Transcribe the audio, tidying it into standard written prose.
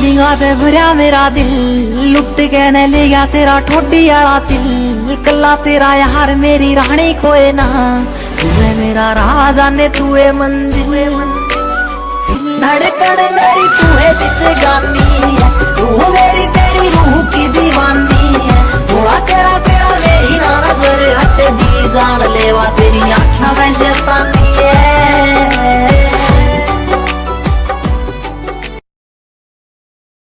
फीलिंगा ते भरया मेरा दिल, लुट के न ले गया तेरा ठोडी आला दिल। कला तेरा यार मेरी रानी कोई ना, तू है मेरा राजा ने तू है मंदिर। धड़कन मेरी तू है जिंदगानी है, तू मेरी तेरी रूह की दीवानी है। थोड़ा तेरा तेरा मेरी ना नजर हट दी, जान लेवा तेरी आँखों में शैतानी है।